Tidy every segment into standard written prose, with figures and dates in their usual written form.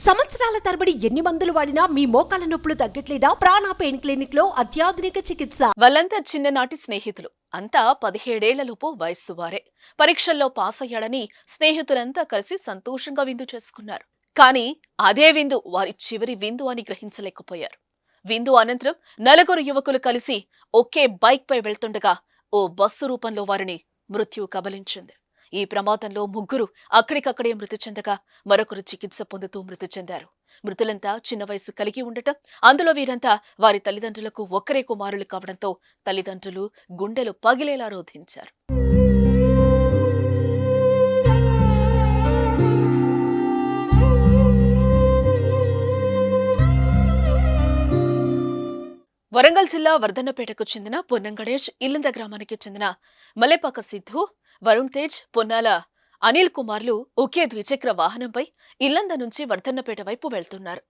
సంవత్సరాల తరబడి ఎన్ని మందులు వాడినా మీ మోకాల నొప్పులు తగ్గట్లేదా? ప్రాణ పెయిన్ క్లినిక్ లో అత్యాధునిక చికిత్స. వాళ్ళంతా చిన్ననాటి స్నేహితులు. అంతా 17 వయస్సు వారే. పరీక్షల్లో పాస్ అయ్యాడని స్నేహితులంతా కలిసి సంతోషంగా విందు చేసుకున్నారు. కానీ అదే విందు వారి చివరి విందు అని గ్రహించలేకపోయారు. విందు అనంతరం నలుగురు యువకులు కలిసి ఒకే బైక్ పై వెళ్తుండగా ఓ బస్సు రూపంలో వారిని మృత్యు కబలించింది. ఈ ప్రమాదంలో ముగ్గురు అక్కడికక్కడే మృతి చెందగా మరొకరు చికిత్స పొందుతూ మృతి చెందారు. మృతులంతా చిన్న వయసు కలిగి ఉండటం, అందులో వీరంతా వారి తల్లిదండ్రులకు ఒక్కరే కుమారులు కావడంతో తల్లిదండ్రులు గుండెలు పగిలేలా రోధించారు. వరంగల్ జిల్లా వర్ధన్నపేటకు చెందిన పొన్నం గణేష్, ఇల్లంద గ్రామానికి చెందిన మల్లెపాక సిద్ధు, వరుణ్ తేజ్, పొన్నాల అనిల్ కుమార్లు ఒకే ద్విచక్ర వాహనంపై ఇల్లంద నుంచి వర్ధన్నపేట వైపు వెళ్తున్నారు.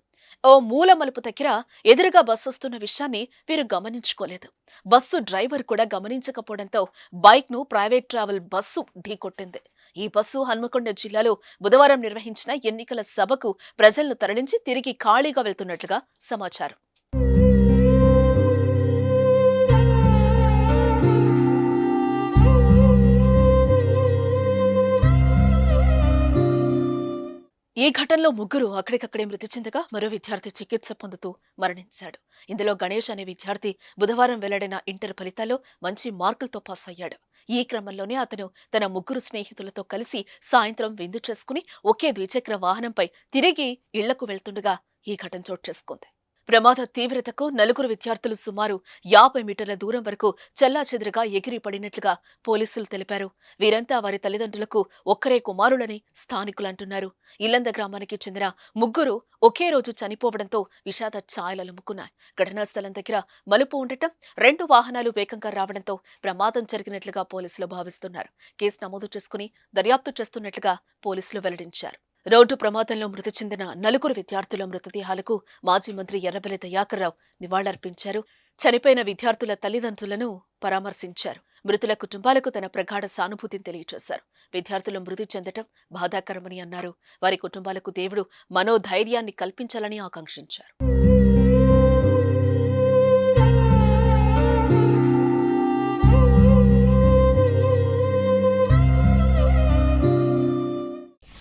ఓ మూల మలుపు దగ్గర ఎదురుగా బస్సు వస్తున్న విషయాన్ని వీరు గమనించుకోలేదు. బస్సు డ్రైవర్ కూడా గమనించకపోవడంతో బైక్ ను ప్రైవేట్ ట్రావెల్ బస్సు ఢీకొట్టింది. ఈ బస్సు హన్మకొండ జిల్లాలో బుధవారం నిర్వహించిన ఎన్నికల సభకు ప్రజలను తరలించి తిరిగి ఖాళీగా వెళ్తున్నట్లుగా సమాచారం. ఈ ఘటనలో ముగ్గురు అక్కడికక్కడే మృతి చెందగా మరో విద్యార్థి చికిత్స పొందుతూ మరణించాడు. ఇందులో గణేష్ అనే విద్యార్థి బుధవారం వెల్లడైన ఇంటర్ ఫలితాల్లో మంచి మార్కులతో పాస్ అయ్యాడు. ఈ క్రమంలోనే అతను తన ముగ్గురు స్నేహితులతో కలిసి సాయంత్రం విందు చేసుకుని ఒకే ద్విచక్ర వాహనంపై తిరిగి ఇళ్లకు వెళ్తుండగా ఈ ఘటన చోటు చేసుకుంది. ప్రమాద తీవ్రతకు నలుగురు విద్యార్థులు సుమారు 50 మీటర్ల దూరం వరకు చెల్లాచెదురుగా ఎగిరి పడినట్లుగా పోలీసులు తెలిపారు. వీరంతా వారి తల్లిదండ్రులకు ఒక్కరే కుమారులని స్థానికులు అంటున్నారు. ఇల్లంద గ్రామానికి చెందిన ముగ్గురు ఒకే రోజు చనిపోవడంతో విషాద ఛాయలలుముకున్నాయి. ఘటనా స్థలం దగ్గర మలుపు ఉండటం, 2 వాహనాలు వేగంగా రావడంతో ప్రమాదం జరిగినట్లుగా పోలీసులు భావిస్తున్నారు. కేసు నమోదు చేసుకుని దర్యాప్తు చేస్తున్నట్లుగా పోలీసులు వెల్లడించారు. రోడ్డు ప్రమాదంలో మృతి చెందిన నలుగురు విద్యార్థుల మృతదేహాలకు మాజీ మంత్రి ఎర్రబెల్లి దయాకర్ రావు నివాళులర్పించారు. చనిపోయిన విద్యార్థుల తల్లిదండ్రులను పరామర్శించారు. మృతుల కుటుంబాలకు తన ప్రగాఢ సానుభూతిని తెలియజేశారు. విద్యార్థులు మృతి చెందటం బాధాకరమని అన్నారు. వారి కుటుంబాలకు దేవుడు మనోధైర్యాన్ని కల్పించాలని ఆకాంక్షించారు.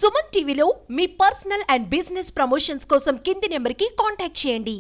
సుమన్ టీవీలో మీ పర్సనల్ అండ్ బిజినెస్ ప్రమోషన్స్ కోసం కింది నెంబర్కి కాంటాక్ట్ చేయండి.